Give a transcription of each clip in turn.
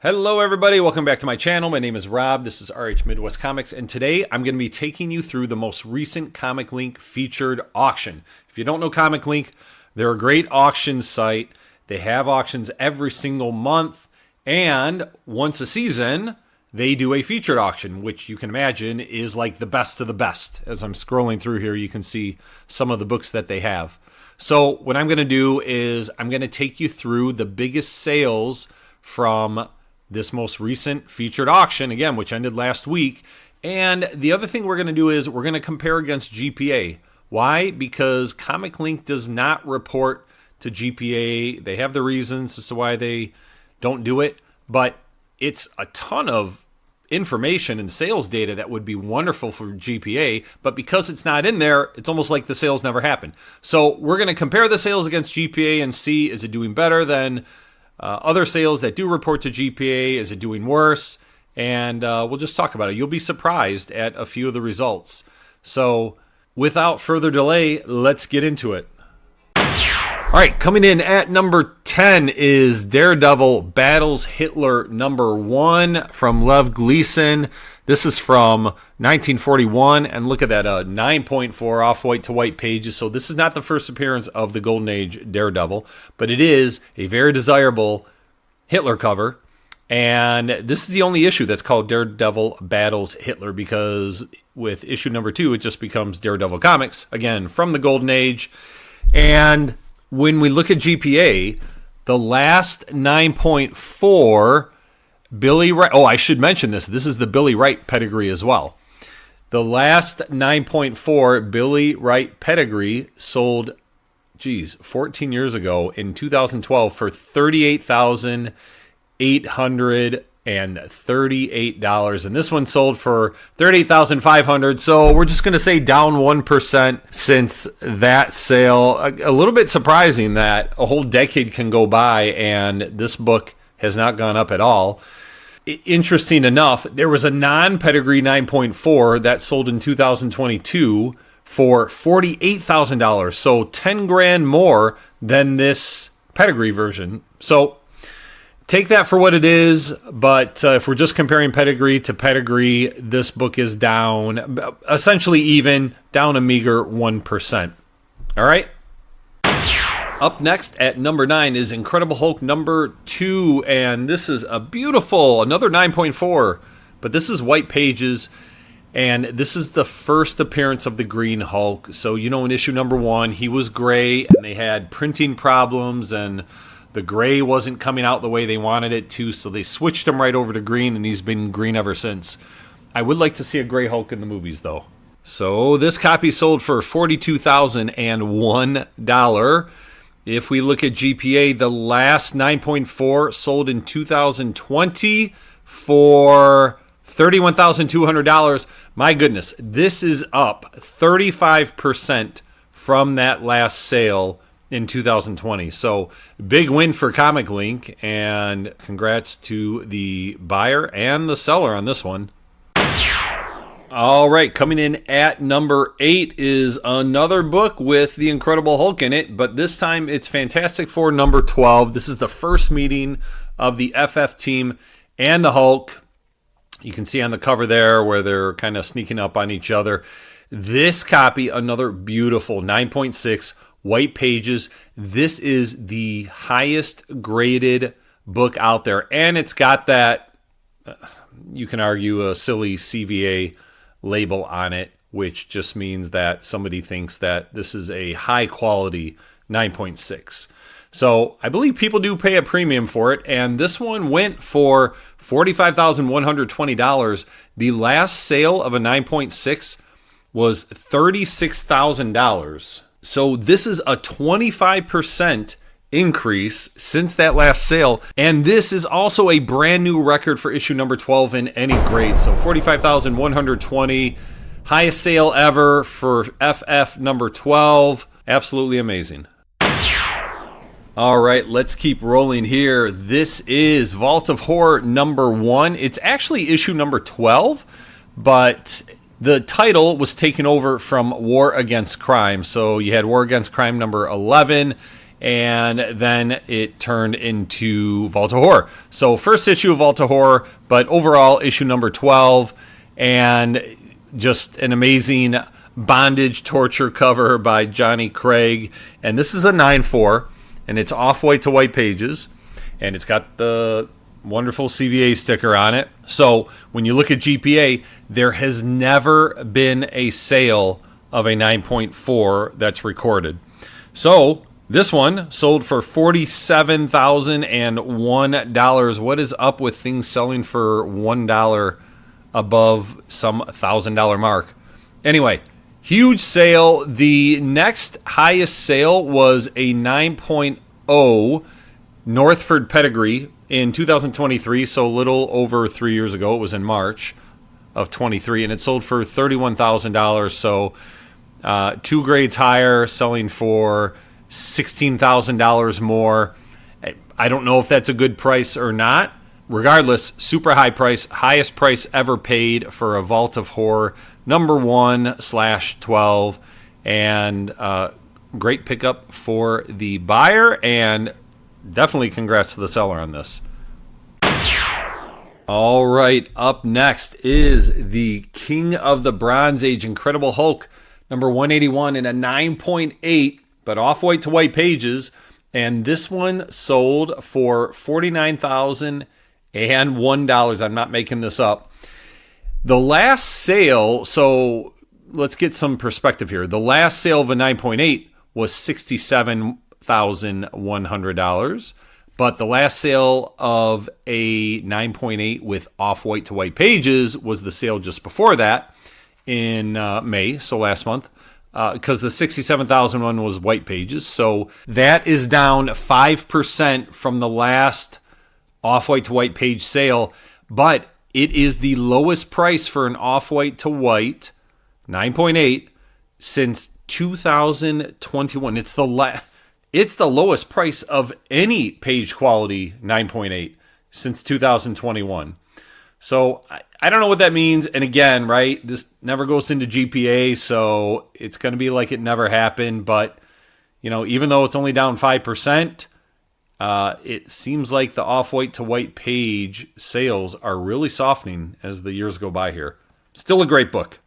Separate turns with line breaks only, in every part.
Hello everybody, welcome back to my channel. My name is Rob, this is RH Midwest Comics, and today I'm going to be taking you through the most recent Comic Link featured auction. If you don't know Comic Link, they're a great auction site. They have auctions every single month, and once a season, they do a featured auction, which you can imagine is like the best of the best. As I'm scrolling through here, you can see some of the books that they have. So what I'm going to do is I'm going to take you through the biggest sales from this most recent featured auction, again, which ended last week. And the other thing we're going to do is we're going to compare against GPA. Why? Because Comic Link does not report to GPA. They have the reasons as to why they don't do it, but it's a ton of information and sales data that would be wonderful for GPA, but because it's not in there, it's almost like the sales never happened. So we're going to compare the sales against GPA and see, is it doing better than other sales that do report to GPA? Is it doing worse? And we'll just talk about it. You'll be surprised at a few of the results. So without further delay, let's get into it. All right, coming in at number 10 is Daredevil Battles Hitler #1 from Lev Gleason. This is from 1941, and look at that, 9.4 off-white to white pages. So this is not the first appearance of the Golden Age Daredevil, but it is a very desirable Hitler cover. And this is the only issue that's called Daredevil Battles Hitler, because with issue number 2, it just becomes Daredevil Comics, again, from the Golden Age. And when we look at GPA, the last 9.4... Billy Wright. Oh, I should mention this. This is the Billy Wright pedigree as well. The last 9.4 Billy Wright pedigree sold, 14 years ago in 2012 for $38,838, and this one sold for $38,500. So we're just going to say down 1% since that sale. A little bit surprising that a whole decade can go by and this book has not gone up at all. Interesting enough, there was a non-pedigree 9.4 that sold in 2022 for $48,000, so 10 grand more than this pedigree version. So take that for what it is, but if we're just comparing pedigree to pedigree, this book is down, essentially even, down a meager 1%. All right? Up next at number 9 is Incredible Hulk number 2, and this is a beautiful, another 9.4, but this is white pages, and this is the first appearance of the Green Hulk. So, you know, in issue number 1, he was gray, and they had printing problems, and the gray wasn't coming out the way they wanted it to, so they switched him right over to green, and he's been green ever since. I would like to see a gray Hulk in the movies, though. So this copy sold for $42,001. If we look at GPA, the last 9.4 sold in 2020 for $31,200. My goodness, this is up 35% from that last sale in 2020. So big win for Comic Link, and congrats to the buyer and the seller on this one. All right, coming in at number 8 is another book with the Incredible Hulk in it, but this time it's Fantastic Four number 12. This is the first meeting of the FF team and the Hulk. You can see on the cover there where they're kind of sneaking up on each other. This copy, another beautiful 9.6 white pages. This is the highest graded book out there, and it's got that, you can argue, a silly CVA label on it, which just means that somebody thinks that this is a high quality 9.6. So I believe people do pay a premium for it, and this one went for $45,120. The last sale of a 9.6 was $36,000. So this is a 25% increase since that last sale, and this is also a brand new record for issue number 12 in any grade. So $45,120, highest sale ever for FF number 12. Absolutely amazing. All right, let's keep rolling here. This is Vault of Horror number 1. It's actually issue number 12, but the title was taken over from War Against Crime. So you had War Against Crime number 11 and then it turned into Vault of Horror. So first issue of Vault of Horror, but overall issue number 12, and just an amazing bondage torture cover by Johnny Craig. And this is a 9/4, and it's off-white to white pages, and it's got the wonderful CVA sticker on it. So when you look at GPA, there has never been a sale of a 9.4 that's recorded. So this one sold for $47,001. What is up with things selling for $1 above some $1,000 mark? Anyway, huge sale. The next highest sale was a 9.0 Northford Pedigree in 2023, so a little over 3 years ago. It was in March of 23, and it sold for $31,000. So 2 grades higher, selling for $16,000 more. I don't know if that's a good price or not. Regardless, super high price, highest price ever paid for a Vault of Horror number 1/12, and great pickup for the buyer, and definitely congrats to the seller on this. All right, up next is the King of the Bronze Age Incredible Hulk number 181 in a 9.8, but off-white to white pages, and this one sold for $49,001. I'm not making this up. The last sale, so let's get some perspective here. The last sale of a 9.8 was $67,100, but the last sale of a 9.8 with off-white to white pages was the sale just before that in May, so last month, because the 67,000 one was white pages. So that is down 5% from the last off-white to white page sale, but it is the lowest price for an off-white to white 9.8 since 2021. It's the lowest price of any page quality 9.8 since 2021. So I don't know what that means. And again, right, this never goes into GPA, so it's going to be like it never happened. But, you know, even though it's only down 5%, it seems like the off-white to white page sales are really softening as the years go by here. Still a great book.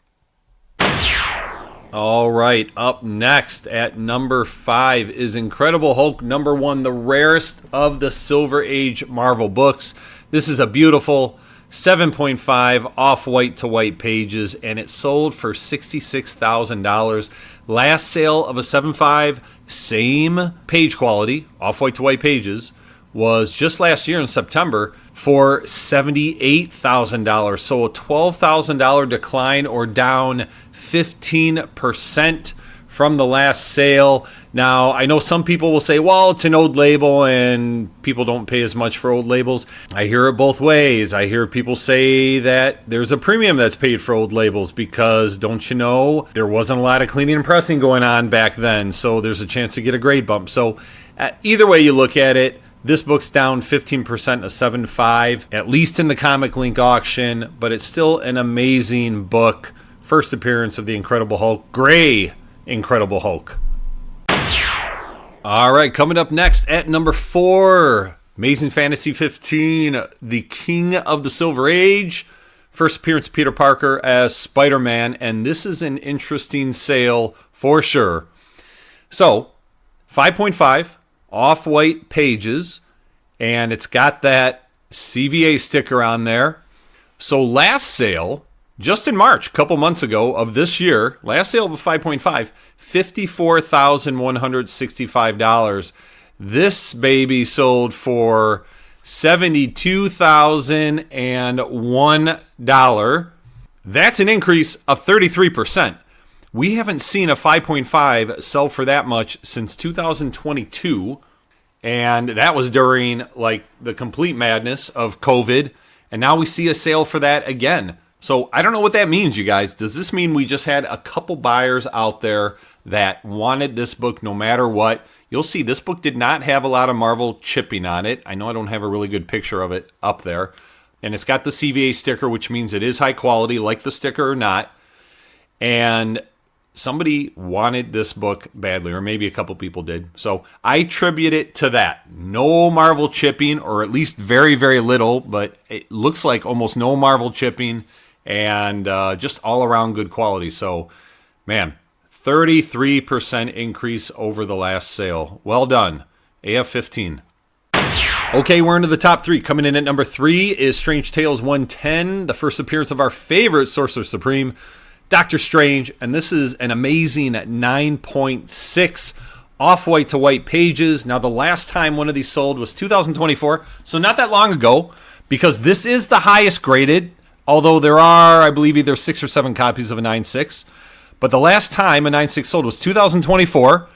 All right, up next at number 5 is Incredible Hulk number 1, the rarest of the Silver Age Marvel books. This is a beautiful 7.5 off-white to white pages, and it sold for $66,000. Last sale of a 7.5, same page quality, off-white to white pages, was just last year in September for $78,000. So a $12,000 decline, or down 15% from the last sale. Now, I know some people will say, well, it's an old label and people don't pay as much for old labels. I hear it both ways. I hear people say that there's a premium that's paid for old labels because, don't you know, there wasn't a lot of cleaning and pressing going on back then, so there's a chance to get a grade bump. So either way you look at it, this book's down 15% to 7.5, at least in the Comic Link auction, but it's still an amazing book. First appearance of the Incredible Hulk, Gray Incredible Hulk. All right, coming up next at number 4, Amazing Fantasy 15, the King of the Silver Age. First appearance of Peter Parker as Spider-Man, and this is an interesting sale for sure. So, 5.5 off-white pages, and it's got that CVA sticker on there. So last sale, just in March, a couple months ago of this year, last sale of a 5.5, $54,165. This baby sold for $72,001. That's an increase of 33%. We haven't seen a 5.5 sell for that much since 2022, and that was during like the complete madness of COVID, and now we see a sale for that again. So I don't know what that means, you guys. Does this mean we just had a couple buyers out there that wanted this book no matter what? You'll see this book did not have a lot of Marvel chipping on it. I know I don't have a really good picture of it up there. And it's got the CVA sticker, which means it is high quality, like the sticker or not. And somebody wanted this book badly, or maybe a couple people did. So I attribute it to that. No Marvel chipping, or at least very, very little, but it looks like almost no Marvel chipping, and just all around good quality. So, man, 33% increase over the last sale. Well done, AF15. Okay, we're into the top three. Coming in at number 3 is Strange Tales 110, the first appearance of our favorite Sorcerer Supreme, Doctor Strange, and this is an amazing 9.6 off-white to white pages. Now, the last time one of these sold was 2024, so not that long ago, because this is the highest graded, although there are, I believe, either 6 or 7 copies of a 9.6. But the last time a 9.6 sold was 2024.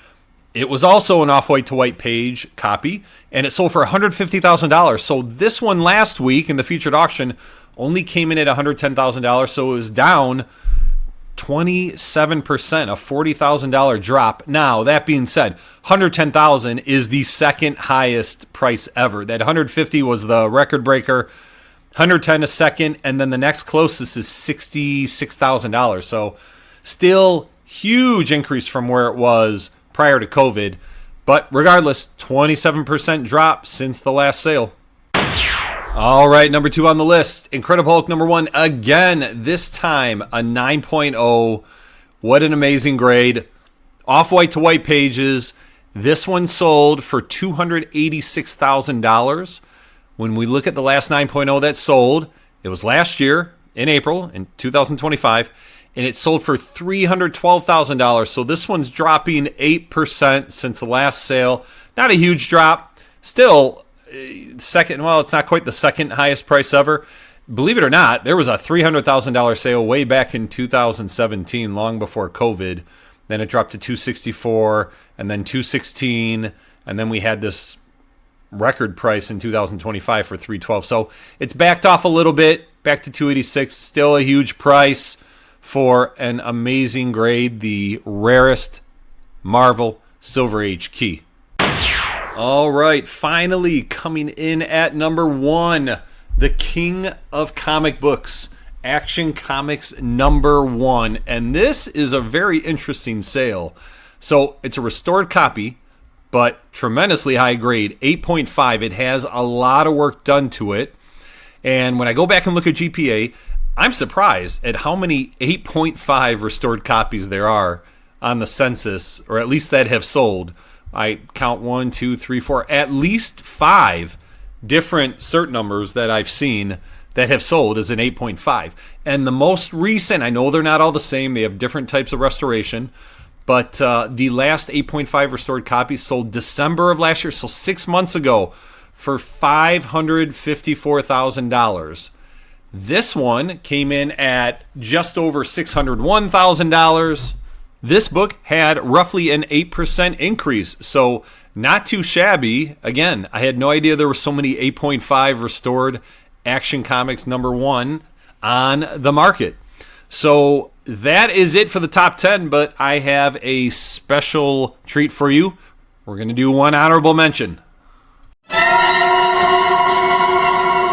It was also an off-white to white page copy, and it sold for $150,000. So this one last week in the featured auction only came in at $110,000, so it was down 27%, a $40,000 drop. Now, that being said, $110,000 is the second highest price ever. That $150 was the record breaker, $110 a second, and then the next closest is $66,000. So still huge increase from where it was prior to COVID. But regardless, 27% drop since the last sale. All right, number 2 on the list, Incredible Hulk number 1. Again, this time a 9.0. What an amazing grade. Off-white to white pages. This one sold for $286,000. When we look at the last 9.0 that sold, it was last year in April in 2025, and it sold for $312,000. So this one's dropping 8% since the last sale. Not a huge drop. Still, second, well, it's not quite the second highest price ever. Believe it or not, there was a $300,000 sale way back in 2017, long before COVID. Then it dropped to $264, and then $216, and then we had this record price in 2025 for $312. So it's backed off a little bit, back to $286. Still a huge price for an amazing grade, the rarest Marvel Silver Age key. All right, finally coming in at number 1, the king of comic books, Action Comics number 1. And this is a very interesting sale. So it's a restored copy, but tremendously high grade, 8.5. It has a lot of work done to it. And when I go back and look at GPA, I'm surprised at how many 8.5 restored copies there are on the census, or at least that have sold. I count 1, 2, 3, 4, at least 5 different cert numbers that I've seen that have sold as an 8.5. And the most recent, I know they're not all the same, they have different types of restoration, but the last 8.5 restored copies sold December of last year, so 6 months ago, for $554,000. This one came in at just over $601,000. This book had roughly an 8% increase, so not too shabby. Again, I had no idea there were so many 8.5 restored Action Comics number 1 on the market. So that is it for the top 10, but I have a special treat for you. We're going to do one honorable mention.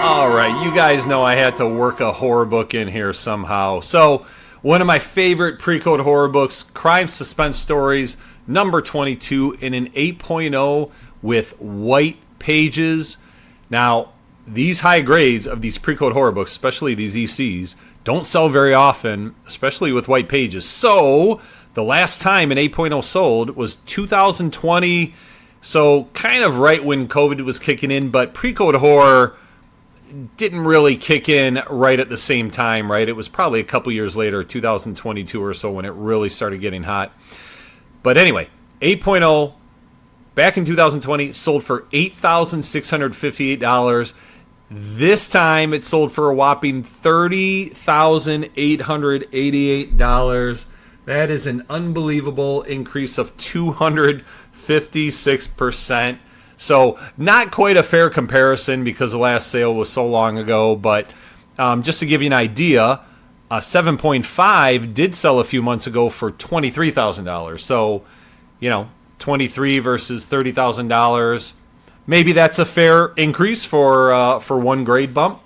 All right, you guys know I had to work a horror book in here somehow. So one of my favorite pre-code horror books, Crime Suspense Stories, number 22, in an 8.0 with white pages. Now, these high grades of these pre-code horror books, especially these ECs, don't sell very often, especially with white pages. So the last time an 8.0 sold was 2020, so kind of right when COVID was kicking in, but pre-code horror didn't really kick in right at the same time, right? It was probably a couple years later, 2022 or so, when it really started getting hot. But anyway, 8.0 back in 2020 sold for $8,658. This time it sold for a whopping $30,888. That is an unbelievable increase of 256%. So not quite a fair comparison because the last sale was so long ago, but just to give you an idea, a 7.5 did sell a few months ago for $23,000. So, you know, 23 versus $30,000. Maybe that's a fair increase for one grade bump.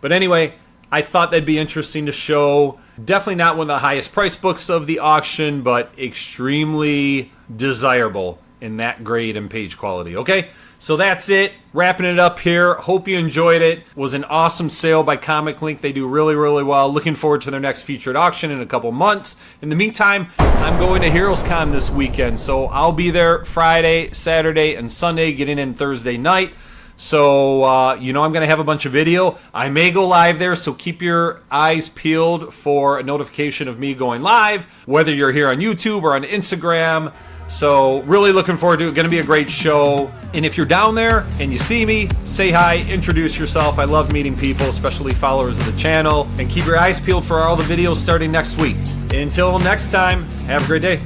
But anyway, I thought that'd be interesting to show. Definitely not one of the highest price books of the auction, but extremely desirable in that grade and page quality. Okay, so that's it. Wrapping it up here. Hope you enjoyed it. Was an awesome sale by Comic Link. They do really, really well. Looking forward to their next featured auction in a couple months. In the meantime, I'm going to HeroesCon this weekend, so I'll be there Friday, Saturday, and Sunday, getting in Thursday night. So, you know I'm going to have a bunch of video. I may go live there, so keep your eyes peeled for a notification of me going live, whether you're here on YouTube or on Instagram. So, really looking forward to it. Going to be a great show. And if you're down there and you see me, say hi, introduce yourself. I love meeting people, especially followers of the channel. And keep your eyes peeled for all the videos starting next week. Until next time, have a great day.